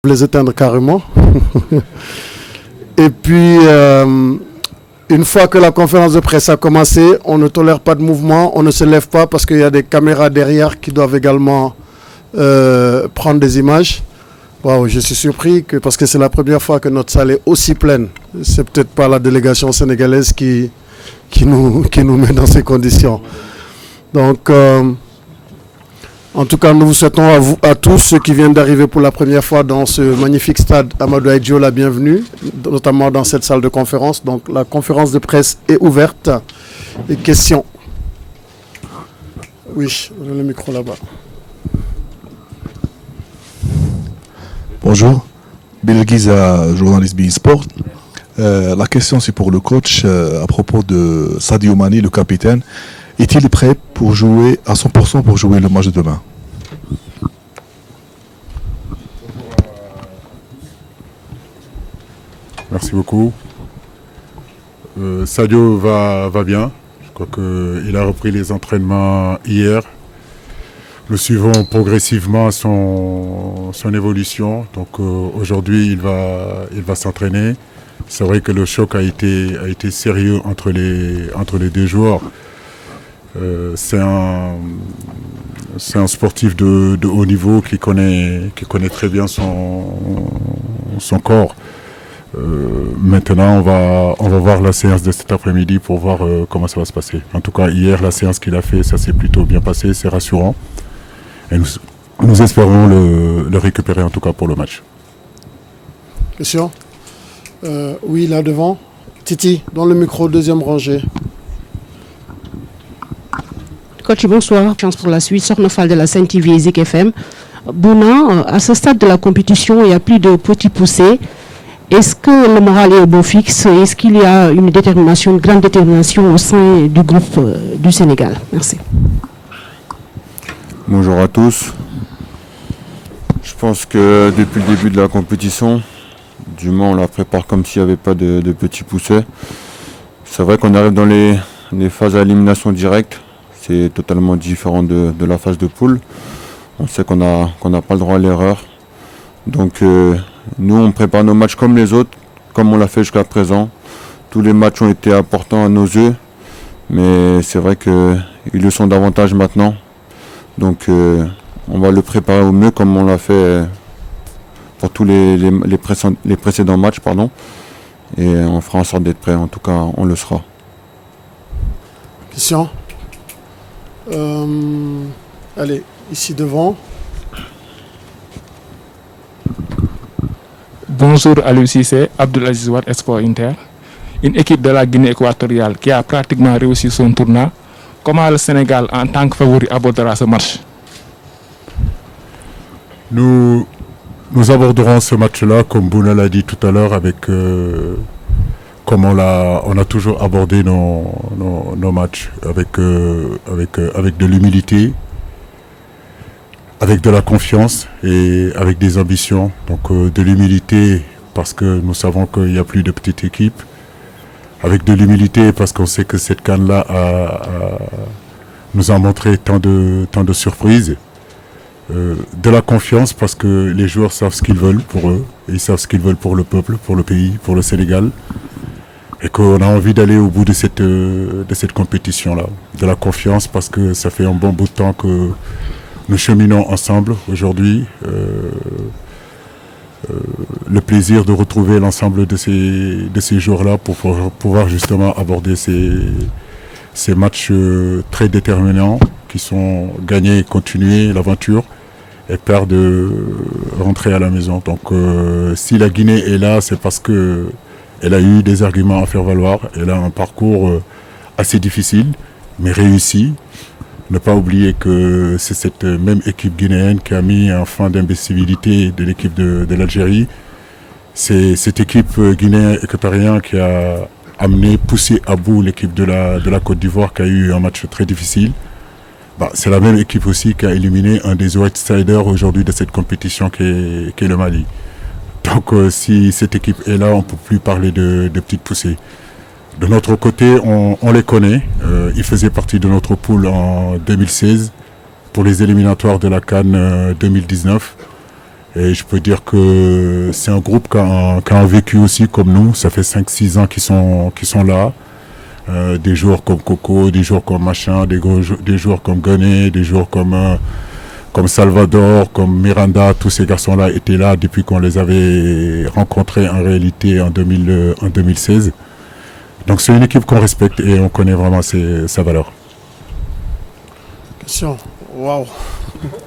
les éteindre carrément. Et puis, une fois que la conférence de presse a commencé, on ne tolère pas de mouvement, on ne se lève pas parce qu'il y a des caméras derrière qui doivent également prendre des images. Wow, je suis surpris parce que c'est la première fois que notre salle est aussi pleine. C'est peut-être pas la délégation sénégalaise qui nous met dans ces conditions. Donc, en tout cas, nous vous souhaitons à tous ceux qui viennent d'arriver pour la première fois dans ce magnifique stade Amadou Ahidjo la bienvenue, notamment dans cette salle de conférence. Donc la conférence de presse est ouverte. Et questions? Oui, j'ai le micro là-bas. Bonjour, Bill Guiza, journaliste BeIN Sport. La question c'est pour le coach à propos de Sadio Mané, le capitaine. Est-il prêt pour jouer à 100% pour jouer le match de demain? Merci beaucoup. Sadio va bien. Je crois qu'il a repris les entraînements hier. Nous suivons progressivement son évolution. Donc aujourd'hui, il va s'entraîner. C'est vrai que le choc a été sérieux entre les deux joueurs. C'est un sportif de haut niveau qui connaît très bien son corps. Maintenant, on va voir la séance de cet après-midi pour voir comment ça va se passer. En tout cas, hier, la séance qu'il a fait, ça s'est plutôt bien passé, c'est rassurant. Et nous espérons le récupérer en tout cas pour le match. Question? Oui, là devant. Titi, dans le micro, deuxième rangée. Coach, bonsoir. Chance pour la suite. Sornofal de la Sen TV et Zik FM. Bouna, à ce stade de la compétition, il n'y a plus de petits poussés. Est-ce que le moral est au beau fixe? Est-ce qu'il y a une grande détermination au sein du groupe du Sénégal? Merci. Bonjour à tous. Je pense que depuis le début de la compétition, du moins on la prépare comme s'il n'y avait pas de petits poussés. C'est vrai qu'on arrive dans les phases à élimination directe. C'est totalement différent de la phase de poule. On sait qu'on n'a pas le droit à l'erreur. Donc nous, on prépare nos matchs comme les autres, comme on l'a fait jusqu'à présent. Tous les matchs ont été importants à nos yeux, mais c'est vrai qu'ils le sont davantage maintenant. Donc on va le préparer au mieux comme on l'a fait pour tous les précédents matchs. Et on fera en sorte d'être prêt, en tout cas on le sera. Question? Allez, ici devant. Bonjour Aliou Cissé, Abdelaziz Wade, Espoir Inter. Une équipe de la Guinée équatoriale qui a pratiquement réussi son tournoi. Comment le Sénégal, en tant que favori, abordera ce match? Nous aborderons ce match-là, comme Bouna l'a dit tout à l'heure, avec comme on a toujours abordé nos matchs, avec de l'humilité, avec de la confiance et avec des ambitions. Donc de l'humilité parce que nous savons qu'il n'y a plus de petites équipes. Avec de l'humilité parce qu'on sait que cette CAN-là nous a montré tant de surprises. De la confiance parce que les joueurs savent ce qu'ils veulent pour eux. Et ils savent ce qu'ils veulent pour le peuple, pour le pays, pour le Sénégal. Et qu'on a envie d'aller au bout de cette compétition-là. De la confiance parce que ça fait un bon bout de temps que nous cheminons ensemble aujourd'hui. Le plaisir de retrouver l'ensemble de ces jours-là pour pouvoir justement aborder ces matchs très déterminants qui sont gagnés et continuer l'aventure et perdre de rentrer à la maison. Donc si la Guinée est là, c'est parce qu'elle a eu des arguments à faire valoir. Elle a un parcours assez difficile, mais réussi. Ne pas oublier que c'est cette même équipe guinéenne qui a mis un fin d'imbécibilité de l'équipe de l'Algérie. C'est cette équipe guinéenne équatorienne qui a poussé à bout l'équipe de la Côte d'Ivoire qui a eu un match très difficile. C'est la même équipe aussi qui a éliminé un des outsiders aujourd'hui de cette compétition qui est le Mali. Donc si cette équipe est là, on ne peut plus parler de petites poussées. De notre côté, on les connaît. Ils faisaient partie de notre pool en 2016 pour les éliminatoires de la CAN 2019. Et je peux dire que c'est un groupe qui a un vécu aussi comme nous. Ça fait 5-6 ans qu'ils sont là. Des joueurs comme Coco, des joueurs comme Machin, des joueurs comme Gunné, des joueurs comme Salvador, comme Miranda. Tous ces garçons-là étaient là depuis qu'on les avait rencontrés en réalité en 2016. Donc c'est une équipe qu'on respecte et on connaît vraiment sa valeur. Question. Waouh.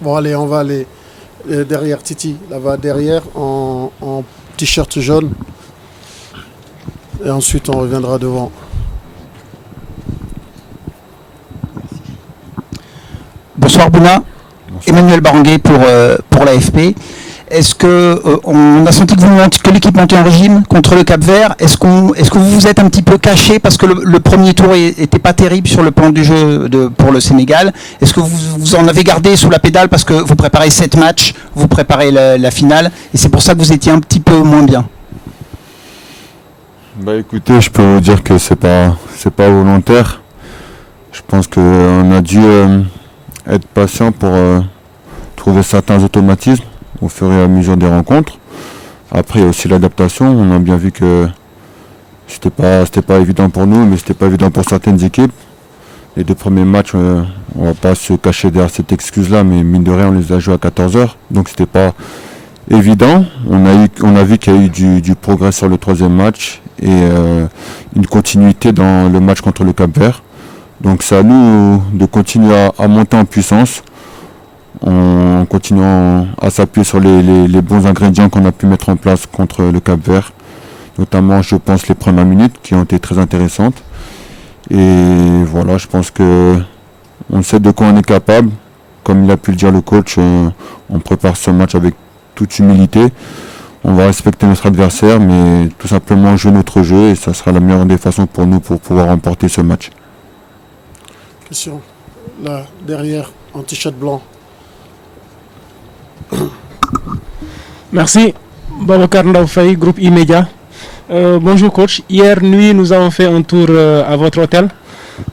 Bon, allez, on va aller derrière Titi. Là-bas, derrière, en t-shirt jaune. Et ensuite, on reviendra devant. Bonsoir Bouna. Emmanuel Baranguet pour l'AFP. Est-ce que on a senti que l'équipe montait en régime contre le Cap-Vert? Est-ce que vous vous êtes un petit peu caché parce que le premier tour était pas terrible sur le plan du jeu pour le Sénégal? Est-ce que vous en avez gardé sous la pédale parce que vous préparez 7 matchs, vous préparez la finale et c'est pour ça que vous étiez un petit peu moins bien? Bah écoutez, je peux vous dire que c'est pas volontaire. Je pense qu'on a dû être patient pour trouver certains automatismes au fur et à mesure des rencontres. Après, il y a aussi l'adaptation. On a bien vu que c'était pas évident pour nous, mais c'était pas évident pour certaines équipes. Les 2 premiers matchs, on va pas se cacher derrière cette excuse-là, mais mine de rien, on les a joués à 14h. Donc c'était pas évident. On a vu qu'il y a eu du progrès sur le 3e match et une continuité dans le match contre le Cap-Vert. Donc c'est à nous de continuer à monter en puissance en continuant à s'appuyer sur les bons ingrédients qu'on a pu mettre en place contre le Cap-Vert. Notamment, je pense, les premières minutes qui ont été très intéressantes. Et voilà, je pense qu'on sait de quoi on est capable. Comme il a pu le dire le coach, on prépare ce match avec toute humilité. On va respecter notre adversaire, mais tout simplement jouer notre jeu et ça sera la meilleure des façons pour nous pour pouvoir remporter ce match. Question. Là, derrière, en t-shirt blanc. Merci. Babacar Ndaoufay, groupe Immédiat. Bonjour coach. Hier nuit, nous avons fait un tour à votre hôtel.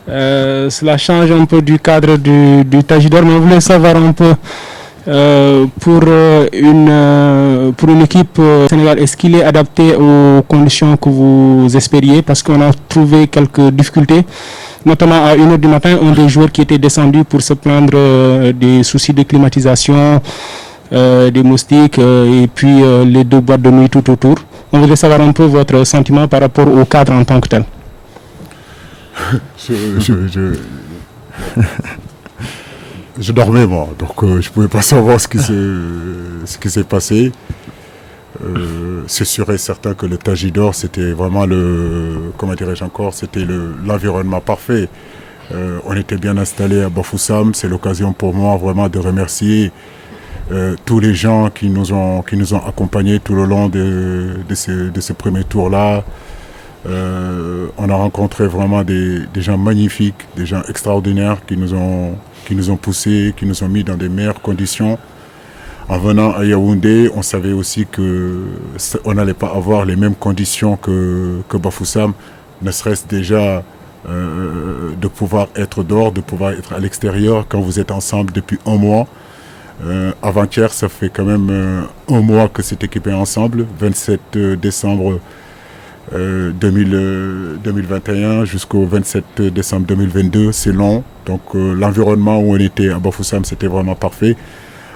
Cela change un peu du cadre du Tajidor, mais on voulait savoir un peu pour une équipe Sénégal, est-ce qu'il est adapté aux conditions que vous espériez? Parce qu'on a trouvé quelques difficultés, notamment à 1h du matin, un des joueurs qui était descendu pour se plaindre des soucis de climatisation, des moustiques et puis les 2 boîtes de nuit tout autour. On voulait savoir un peu votre sentiment par rapport au cadre en tant que tel. Je dormais moi, donc je ne pouvais pas savoir ce qui s'est passé. C'est sûr et certain que le Tajidor, c'était vraiment c'était l'environnement parfait. On était bien installé à Bafoussam. C'est l'occasion pour moi vraiment de remercier tous les gens qui nous ont accompagnés tout le long de ce premier tour-là. On a rencontré vraiment des gens magnifiques, des gens extraordinaires qui nous ont poussés, qui nous ont mis dans des meilleures conditions. En venant à Yaoundé, on savait aussi qu'on n'allait pas avoir les mêmes conditions que Bafoussam, ne serait-ce déjà de pouvoir être dehors, de pouvoir être à l'extérieur quand vous êtes ensemble depuis 1 mois. Avant-hier, ça fait quand même 1 mois que cette équipe est ensemble, 27 décembre 2021 jusqu'au 27 décembre 2022, c'est long. Donc l'environnement où on était à Bafoussam, c'était vraiment parfait.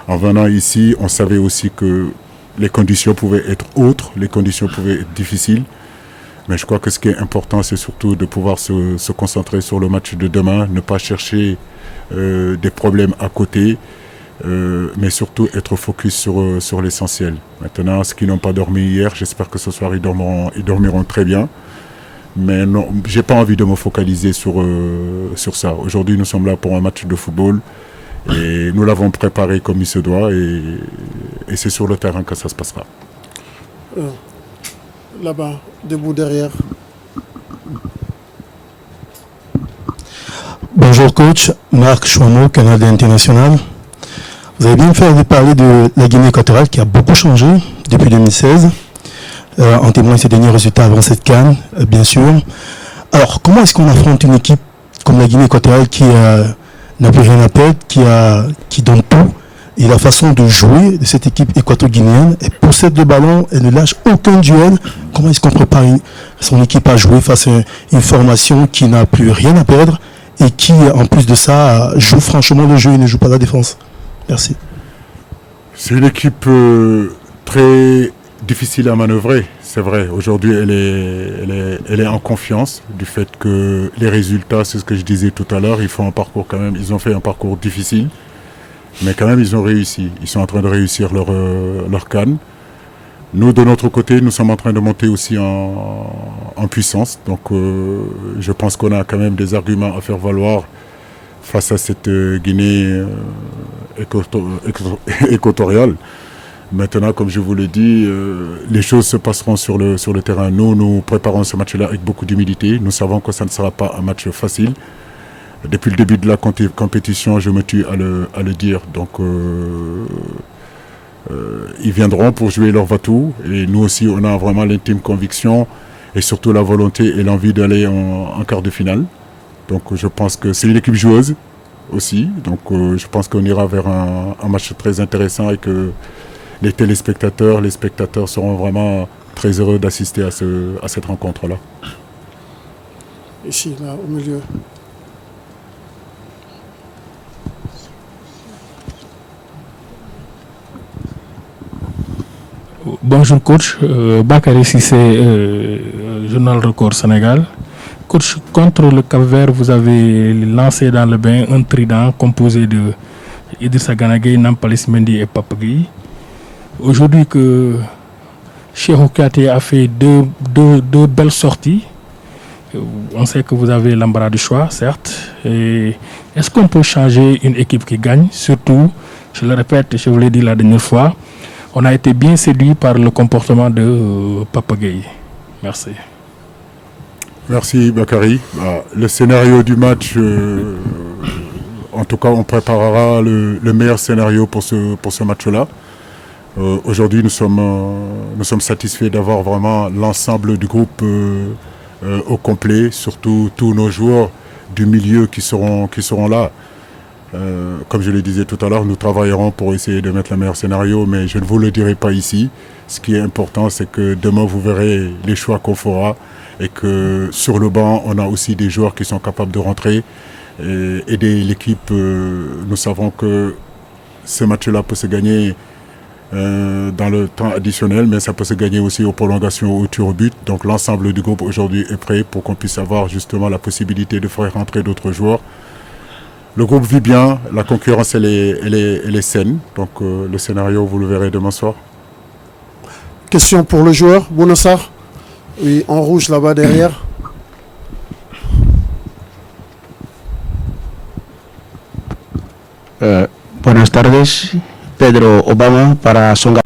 En venant ici, on savait aussi que les conditions pouvaient être autres, les conditions pouvaient être difficiles. Mais je crois que ce qui est important, c'est surtout de pouvoir se concentrer sur le match de demain, ne pas chercher des problèmes à côté, mais surtout être focus sur l'essentiel. Maintenant, ceux qui n'ont pas dormi hier, j'espère que ce soir ils dormiront très bien. Mais non, j'ai pas envie de me focaliser sur ça. Aujourd'hui, nous sommes là pour un match de football et nous l'avons préparé comme il se doit et c'est sur le terrain que ça se passera. Là-bas, debout derrière. Bonjour coach, Marc Chouamou, Canada International. Vous avez bien fait de parler de la Guinée équatoriale qui a beaucoup changé depuis 2016. En témoignent ses derniers résultats avant cette CAN, bien sûr. Alors, comment est-ce qu'on affronte une équipe comme la Guinée équatoriale qui n'a plus rien à perdre, qui donne tout et la façon de jouer de cette équipe équato-guinéenne. Elle possède le ballon, elle ne lâche aucun duel. Comment est-ce qu'on prépare son équipe à jouer face à une formation qui n'a plus rien à perdre et qui, en plus de ça, joue franchement le jeu et ne joue pas la défense? Merci. C'est une équipe très difficile à manœuvrer, c'est vrai. Aujourd'hui, elle est en confiance du fait que les résultats, c'est ce que je disais tout à l'heure, ils ont fait un parcours difficile, mais quand même ils ont réussi. Ils sont en train de réussir leur CAN. Nous, de notre côté, nous sommes en train de monter aussi en puissance. Donc, je pense qu'on a quand même des arguments à faire valoir face à cette Guinée équatoriale. Maintenant, comme je vous l'ai dit, les choses se passeront sur le terrain. Nous préparons ce match-là avec beaucoup d'humilité. Nous savons que ça ne sera pas un match facile. Depuis le début de la compétition, je me tue à le dire. Donc, ils viendront pour jouer leur va-tout. Et nous aussi, on a vraiment l'intime conviction et surtout la volonté et l'envie d'aller en quart de finale. Donc, je pense que c'est une équipe joueuse aussi. Donc, je pense qu'on ira vers un match très intéressant et que les téléspectateurs, les spectateurs seront vraiment très heureux d'assister à cette rencontre-là. Ici, là, au milieu. Bonjour coach, Bakary Cissé, Journal Record Sénégal. Coach, contre le Cap-Vert, vous avez lancé dans le bain un trident composé de Idrissa Gana Gueye, Nampalys Mendy et Papa Gueye. Aujourd'hui que Cheikhou Kouyaté a fait deux belles sorties, on sait que vous avez l'embarras du choix, certes. Et est-ce qu'on peut changer une équipe qui gagne? Surtout, je le répète, je vous l'ai dit la dernière fois, on a été bien séduit par le comportement de Papa Gueye. Merci. Merci Bakary. Le scénario du match, en tout cas, on préparera le meilleur scénario pour ce match-là. Aujourd'hui, nous sommes satisfaits d'avoir vraiment l'ensemble du groupe au complet, surtout tous nos joueurs du milieu qui seront là. Comme je le disais tout à l'heure, nous travaillerons pour essayer de mettre le meilleur scénario, mais je ne vous le dirai pas ici. Ce qui est important, c'est que demain, vous verrez les choix qu'on fera et que sur le banc, on a aussi des joueurs qui sont capables de rentrer et aider l'équipe. Nous savons que ce match-là peut se gagner dans le temps additionnel, mais ça peut se gagner aussi aux prolongations, au tir au but. Donc l'ensemble du groupe aujourd'hui est prêt pour qu'on puisse avoir justement la possibilité de faire rentrer d'autres joueurs. Le groupe vit bien, la concurrence elle est saine, donc le scénario vous le verrez demain soir. Question pour le joueur, Bounassar. Oui, en rouge là-bas derrière. Buenas tardes, Pedro Obama para Songa.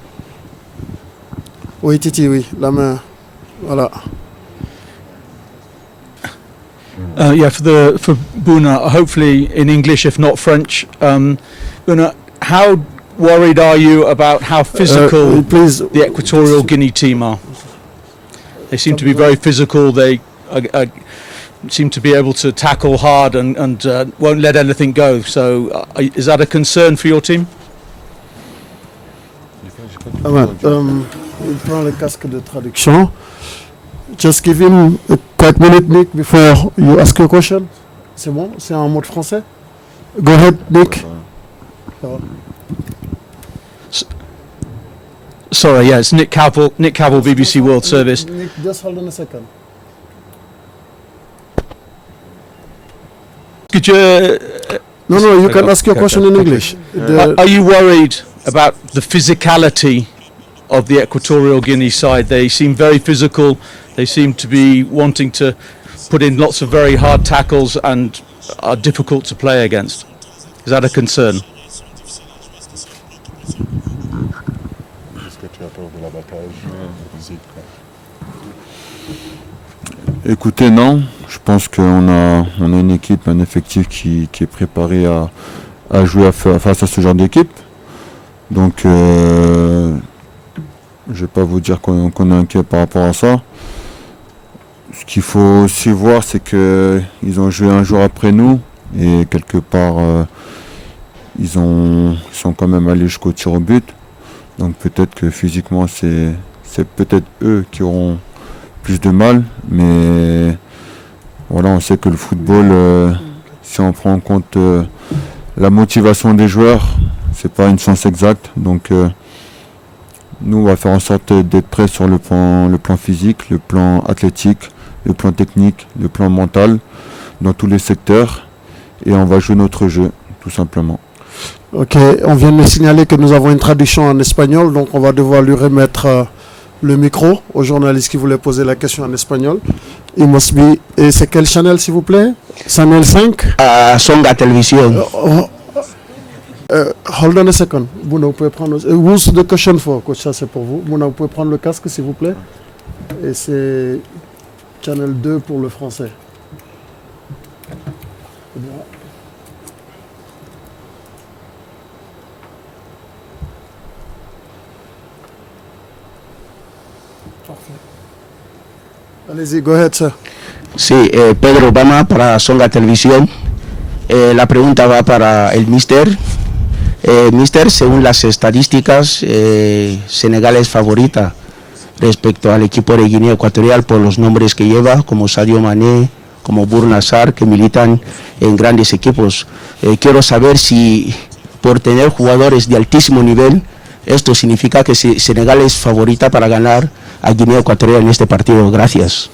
Oui, Titi, oui, la main. Voilà. Yeah, for Bouna, hopefully in English, if not French. Bouna, how worried are you about how physical the Equatorial Guinea team are? They seem to be very physical. They seem to be able to tackle hard and won't let anything go. So, is that a concern for your team? Il prend le casque de traduction. Just give him a quick minute, Nick, before you ask your question. C'est bon? C'est en mode français? Go ahead, Nick. Sorry, yeah, it's Nick Cavell, BBC World Service. Nick, just hold on a second. Could you... No, you can ask your question in English. Are you worried about the physicality of the Equatorial Guinea side? They seem very physical. They seem to be wanting to put in lots of very hard tackles and are difficult to play against. Is that a concern? Écoutez, non. Je pense qu'on a une équipe, un effectif qui est préparé à jouer face à ce genre d'équipe. Donc, je ne vais pas vous dire qu'on est inquiet par rapport à ça. Ce qu'il faut aussi voir, c'est qu'ils ont joué un jour après nous et quelque part, ils ils sont quand même allés jusqu'au tir au but. Donc peut-être que physiquement, c'est peut-être eux qui auront plus de mal. Mais voilà, on sait que le football, si on prend en compte la motivation des joueurs, c'est pas une science exacte. Donc nous, on va faire en sorte d'être prêts sur le plan physique, le plan athlétique, le plan technique, le plan mental, dans tous les secteurs. Et on va jouer notre jeu, tout simplement. Ok, on vient de me signaler que nous avons une traduction en espagnol, donc on va devoir lui remettre le micro au journaliste qui voulait poser la question en espagnol. Il must be... Et c'est quel channel, s'il vous plaît? Channel 5? Songa Televisión. Hold on a second. Bouna, vous pouvez prendre... Who's the question for, coach? Ça, c'est pour vous. Bouna, vous pouvez prendre le casque, s'il vous plaît. Et c'est Channel 2 pour le français. Allez-y, go ahead, sir. Sí, Pedro Obama para Songa Televisión. La pregunta va para el Mister. Mister, según las estadísticas, Senegal es favorita respecto al equipo de Guinea Ecuatorial por los nombres que lleva, como Sadio Mané, como Bouna Sarr, que militan en grandes equipos. Quiero saber si por tener jugadores de altísimo nivel, esto significa que Senegal es favorita para ganar a Guinea Ecuatorial en este partido. Gracias.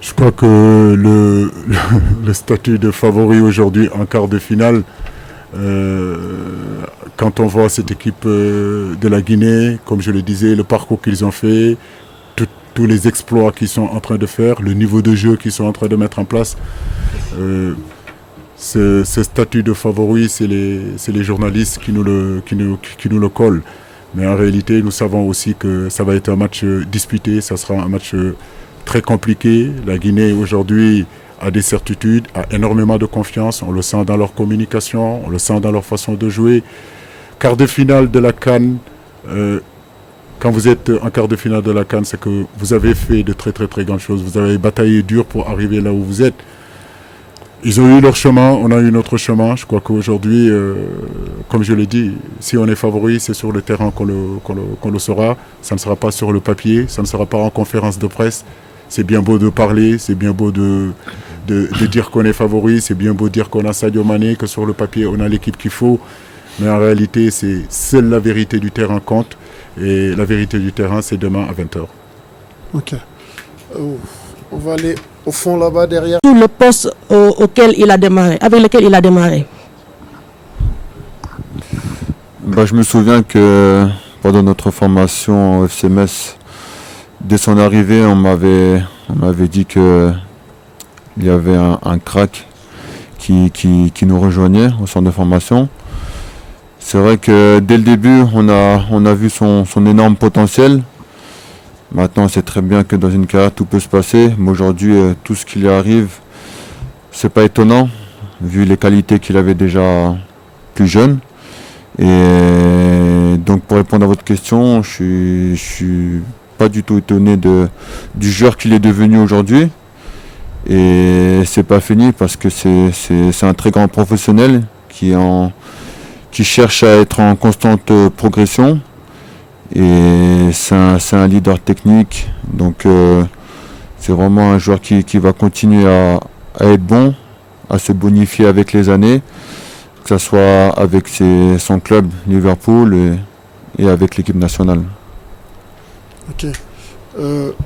Je crois que le statut de favori aujourd'hui en quart de finale, quand on voit cette équipe de la Guinée, comme je le disais, le parcours qu'ils ont fait, tous les exploits qu'ils sont en train de faire, le niveau de jeu qu'ils sont en train de mettre en place, ce statut de favori, c'est les journalistes qui nous le collent. Mais en réalité, nous savons aussi que ça va être un match disputé, ça sera un match très compliqué. La Guinée aujourd'hui a des certitudes, a énormément de confiance, on le sent dans leur communication, on le sent dans leur façon de jouer. Quart de finale de la CAN, quand vous êtes en quart de finale de la CAN, c'est que vous avez fait de très très très grandes choses, vous avez bataillé dur pour arriver là où vous êtes. Ils ont eu leur chemin, on a eu notre chemin. Je crois qu'aujourd'hui, comme je l'ai dit, si on est favori, c'est sur le terrain qu'on le saura. Ça ne sera pas sur le papier, ça ne sera pas en conférence de presse. C'est bien beau de parler, c'est bien beau de dire qu'on est favori, c'est bien beau de dire qu'on a Sadio Mané, que sur le papier on a l'équipe qu'il faut. Mais en réalité, c'est seule la vérité du terrain compte. Et la vérité du terrain, c'est demain à 20h. Ok. On va aller au fond là-bas derrière. Tout le poste auquel il a démarré, avec lequel il a démarré. Je me souviens que pendant notre formation au FCMS, dès son arrivée, on m'avait dit qu'il y avait un crack qui nous rejoignait au centre de formation. C'est vrai que dès le début, on a vu son énorme potentiel. Maintenant, on sait très bien que dans une carrière, tout peut se passer. Mais aujourd'hui, tout ce qui lui arrive, c'est pas étonnant, vu les qualités qu'il avait déjà plus jeune. Et donc, pour répondre à votre question, je suis pas du tout étonné du joueur qu'il est devenu aujourd'hui. Et c'est pas fini parce que c'est un très grand professionnel qui cherche à être en constante progression. Et c'est un leader technique, donc c'est vraiment un joueur qui va continuer à être bon, à se bonifier avec les années, que ce soit avec son club Liverpool et avec l'équipe nationale. Ok.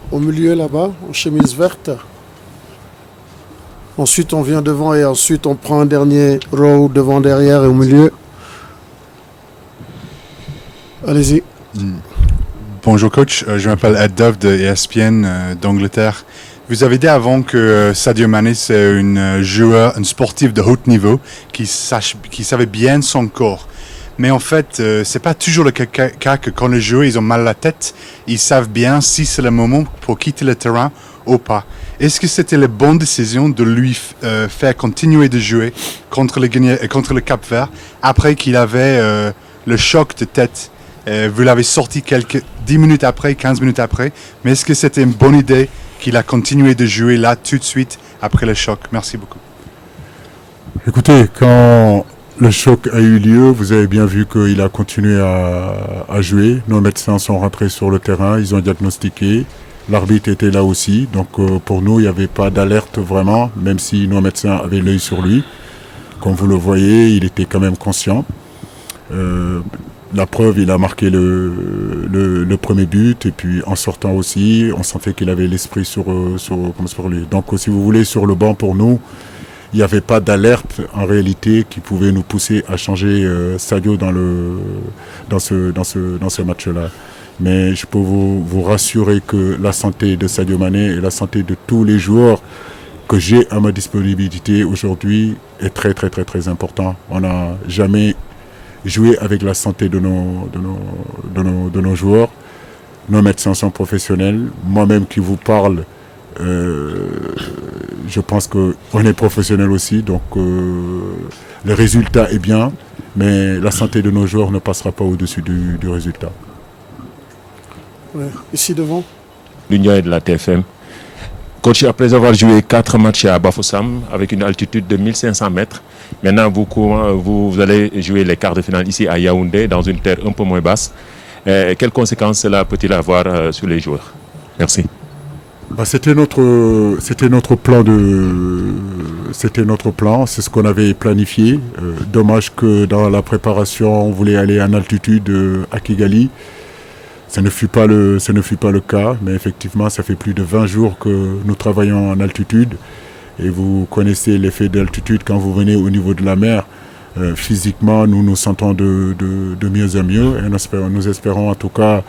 Au milieu là-bas, en chemise verte. Ensuite on vient devant et ensuite on prend un dernier row devant, derrière et au milieu. Allez-y. Bonjour coach, je m'appelle Ed Dove de ESPN d'Angleterre. Vous avez dit avant que Sadio Mané c'est un sportif de haut niveau qui savait bien son corps. Mais en fait, c'est pas toujours le cas que quand les joueurs ils ont mal à la tête, ils savent bien si c'est le moment pour quitter le terrain ou pas. Est-ce que c'était la bonne décision de lui faire continuer de jouer contre le Cap-Vert après qu'il avait le choc de tête Vous l'avez sorti 10 minutes après, 15 minutes après. Mais est-ce que c'était une bonne idée qu'il a continué de jouer là tout de suite après le choc? Merci beaucoup. Écoutez, quand le choc a eu lieu, vous avez bien vu qu'il a continué à jouer. Nos médecins sont rentrés sur le terrain, ils ont diagnostiqué. L'arbitre était là aussi, donc pour nous, il n'y avait pas d'alerte vraiment, même si nos médecins avaient l'œil sur lui. Comme vous le voyez, il était quand même conscient. La preuve, il a marqué le premier but, et puis en sortant aussi, on sentait qu'il avait l'esprit sur lui. Donc si vous voulez, sur le banc pour nous, il n'y avait pas d'alerte en réalité qui pouvait nous pousser à changer Sadio dans ce match-là. Mais je peux vous rassurer que la santé de Sadio Mané et la santé de tous les joueurs que j'ai à ma disponibilité aujourd'hui est très très très très important. On n'a jamais joué avec la santé de nos joueurs. Nos médecins sont professionnels. Moi-même qui vous parle, je pense qu'on est professionnel aussi, donc le résultat est bien, mais la santé de nos joueurs ne passera pas au-dessus du résultat. Ouais. Ici devant. L'Union est de la TFM. Coach, après avoir joué 4 matchs à Bafoussam avec une altitude de 1500 mètres, maintenant vous allez jouer les quarts de finale ici à Yaoundé, dans une terre un peu moins basse. Quelles conséquences cela peut-il avoir sur les joueurs? Merci. C'était notre plan, c'est ce qu'on avait planifié. Dommage que dans la préparation, on voulait aller en altitude à Kigali. Ce ne fut pas le cas, mais effectivement, ça fait plus de 20 jours que nous travaillons en altitude. Et vous connaissez l'effet d'altitude quand vous venez au niveau de la mer. Physiquement, nous nous sentons de mieux en mieux. Et nous espérons en tout cas,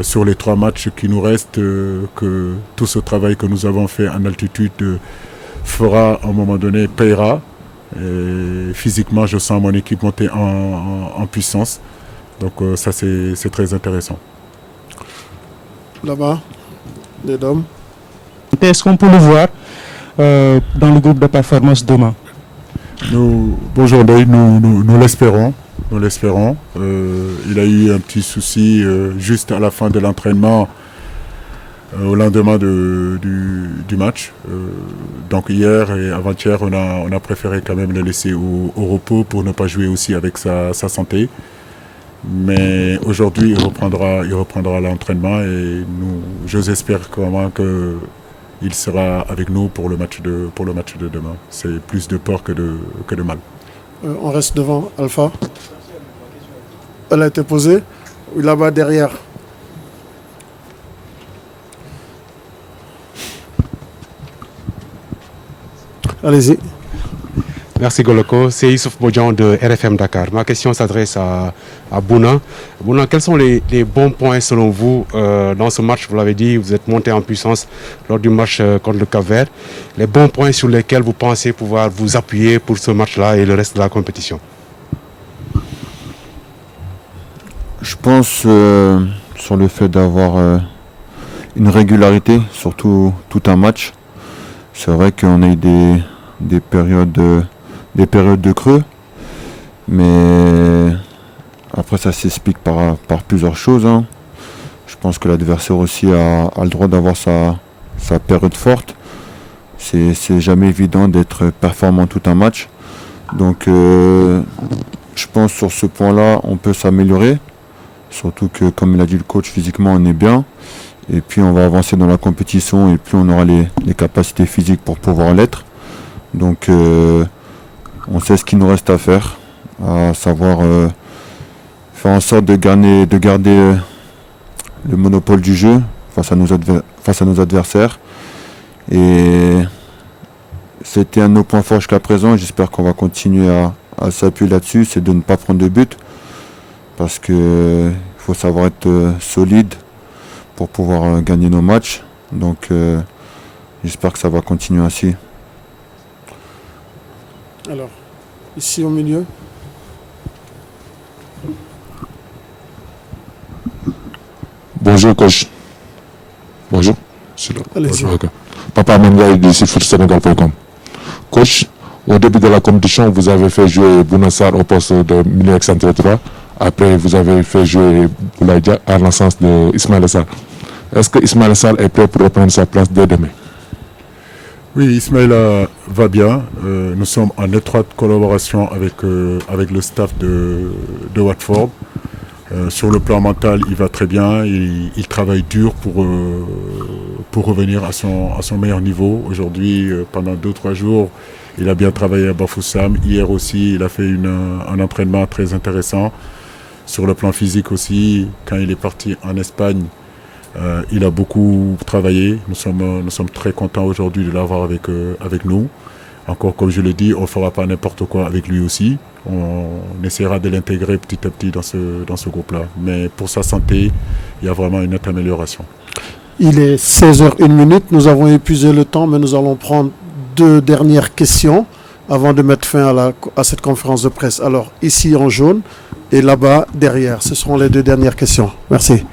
sur les 3 matchs qui nous restent, que tout ce travail que nous avons fait en altitude fera, à un moment donné, payera. Et physiquement, je sens mon équipe monter en puissance. Donc ça, c'est très intéressant. Là-bas, les dames. Est-ce qu'on peut le voir dans le groupe de performance demain? Bonjour, nous l'espérons. Nous l'espérons. Il a eu un petit souci juste à la fin de l'entraînement, au lendemain du match. Donc hier et avant-hier, on a préféré quand même le laisser au repos pour ne pas jouer aussi avec sa santé. Mais aujourd'hui, il reprendra l'entraînement et j'espère vraiment qu'il sera avec nous pour le match de demain. C'est plus de peur que de mal. On reste devant, Alpha. Elle a été posée. Là-bas derrière. Allez-y. Merci Goloko, c'est Youssouf Bodjan de RFM Dakar. Ma question s'adresse à Bouna. Bouna, quels sont les bons points selon vous dans ce match? Vous l'avez dit, vous êtes monté en puissance lors du match contre le Cap-Vert. Les bons points sur lesquels vous pensez pouvoir vous appuyer pour ce match-là et le reste de la compétition? Je pense sur le fait d'avoir une régularité, surtout tout un match. C'est vrai qu'on a eu des périodes de creux, mais après ça s'explique par plusieurs choses. Hein. Je pense que l'adversaire aussi a le droit d'avoir sa période forte. C'est jamais évident d'être performant tout un match. Donc je pense sur ce point-là, on peut s'améliorer. Surtout que, comme l'a dit le coach, physiquement on est bien. Et puis on va avancer dans la compétition et puis on aura les capacités physiques pour pouvoir l'être. Donc on sait ce qu'il nous reste à faire, à savoir faire en sorte de garder le monopole du jeu face à nos adversaires. Et c'était un de nos points forts jusqu'à présent. J'espère qu'on va continuer à s'appuyer là-dessus, c'est de ne pas prendre de but. Parce qu'il faut savoir être solide pour pouvoir gagner nos matchs. Donc j'espère que ça va continuer ainsi. Alors, ici au milieu. Bonjour coach. Bonjour. Allez-y. Okay. Papa Mendiaye d'ici footsénégal.com. Coach, au début de la compétition, vous avez fait jouer Bouna Sarr au poste de milieu excentré 3 Après, vous avez fait jouer Boulaïdia à l'absence d'Ismaël Sarr. Est-ce que Ismaël Sarr est prêt pour reprendre sa place dès demain? Oui, Ismaël va bien. Nous sommes en étroite collaboration avec le staff de Watford. Sur le plan mental, il va très bien. Il travaille dur pour revenir à son meilleur niveau. Aujourd'hui, pendant 2-3 jours, il a bien travaillé à Bafoussam. Hier aussi, il a fait un entraînement très intéressant. Sur le plan physique aussi, quand il est parti en Espagne, il a beaucoup travaillé. Nous sommes très contents aujourd'hui de l'avoir avec nous. Encore, comme je l'ai dit, on ne fera pas n'importe quoi avec lui aussi. On essaiera de l'intégrer petit à petit dans ce groupe-là. Mais pour sa santé, il y a vraiment une nette amélioration. Il est 16h01. Nous avons épuisé le temps, mais nous allons prendre 2 dernières questions avant de mettre fin à cette conférence de presse. Alors, ici en jaune et là-bas derrière. Ce seront les 2 dernières questions. Merci.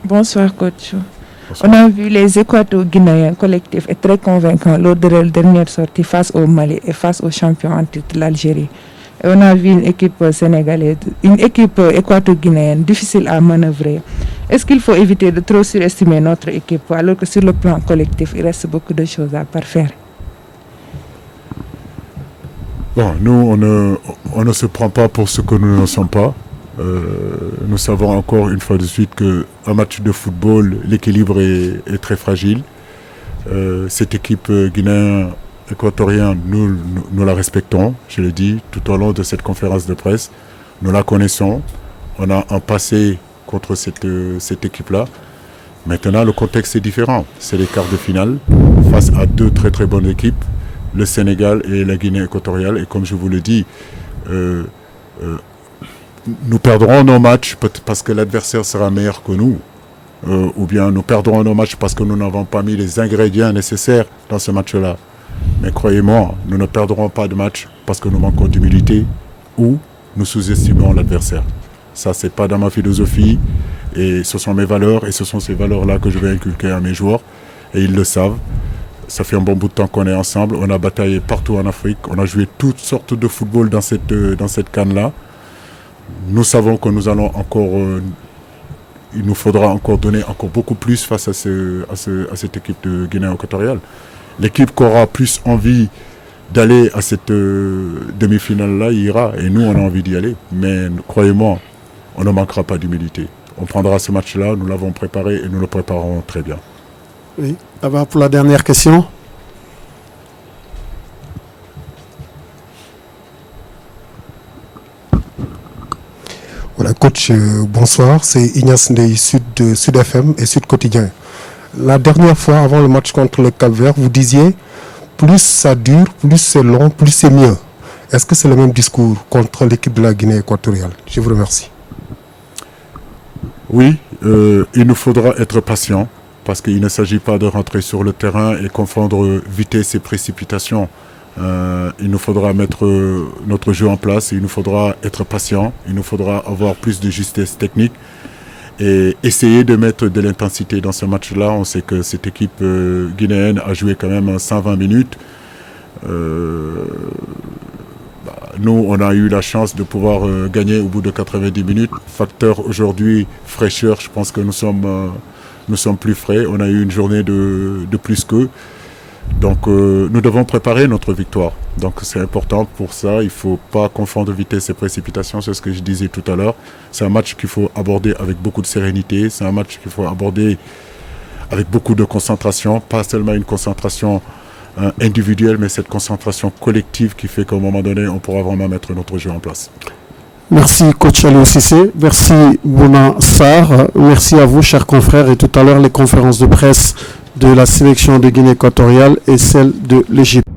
Bonsoir, coach. Bonsoir. On a vu les Équato-Guinéens collectifs et très convaincants lors de leur dernière sortie face au Mali et face au champion en titre, l'Algérie. Et on a vu une équipe sénégalaise, une équipe équato-guinéenne difficile à manœuvrer. Est-ce qu'il faut éviter de trop surestimer notre équipe alors que sur le plan collectif, il reste beaucoup de choses à parfaire? Bon, nous, on ne se prend pas pour ce que nous ne sommes pas. Nous savons encore une fois de suite qu'un match de football, l'équilibre est très fragile. Cette équipe guinéenne équatorienne, nous la respectons, je le dis, tout au long de cette conférence de presse. Nous la connaissons. On a un passé contre cette équipe-là. Maintenant, le contexte est différent. C'est les quarts de finale face à 2 très très bonnes équipes, le Sénégal et la Guinée équatoriale. Et comme je vous le dis, nous perdrons nos matchs parce que l'adversaire sera meilleur que nous. Ou bien nous perdrons nos matchs parce que nous n'avons pas mis les ingrédients nécessaires dans ce match-là. Mais croyez-moi, nous ne perdrons pas de match parce que nous manquons d'humilité ou nous sous-estimons l'adversaire. Ça, c'est pas dans ma philosophie et ce sont mes valeurs et ce sont ces valeurs-là que je vais inculquer à mes joueurs et ils le savent. Ça fait un bon bout de temps qu'on est ensemble. On a bataillé partout en Afrique. On a joué toutes sortes de football dans cette CAN-là. Nous savons que nous allons encore, il nous faudra encore donner encore beaucoup plus face à cette équipe de Guinée équatoriale. L'équipe qui aura plus envie d'aller à cette demi-finale-là ira. Et nous, on a envie d'y aller. Mais croyez-moi, on ne manquera pas d'humilité. On prendra ce match-là, nous l'avons préparé et nous le préparerons très bien. Oui, là-bas pour la dernière question. Voilà, coach, bonsoir. C'est Ignace Ndeye, Sud FM et Sud Quotidien. La dernière fois, avant le match contre le Cap-Vert, vous disiez plus ça dure, plus c'est long, plus c'est mieux. Est-ce que c'est le même discours contre l'équipe de la Guinée équatoriale? Je vous remercie. Oui, il nous faudra être patient parce qu'il ne s'agit pas de rentrer sur le terrain et confondre vitesse et précipitation. Il nous faudra mettre notre jeu en place, il nous faudra être patient, il nous faudra avoir plus de justesse technique et essayer de mettre de l'intensité dans ce match-là. On sait que cette équipe guinéenne a joué quand même 120 minutes. Nous, on a eu la chance de pouvoir gagner au bout de 90 minutes. Facteur aujourd'hui, fraîcheur, je pense que nous sommes plus frais. On a eu une journée de plus qu'eux. Donc nous devons préparer notre victoire. Donc c'est important pour ça. Il ne faut pas confondre vitesse et précipitation. C'est ce que je disais tout à l'heure. C'est un match qu'il faut aborder avec beaucoup de sérénité. C'est un match qu'il faut aborder avec beaucoup de concentration. Pas seulement une concentration individuelle, mais cette concentration collective qui fait qu'à un moment donné, on pourra vraiment mettre notre jeu en place. Merci coach Aliou Cissé, merci Bouna Sarr, merci à vous chers confrères et tout à l'heure les conférences de presse de la sélection de Guinée équatoriale et celle de l'Égypte.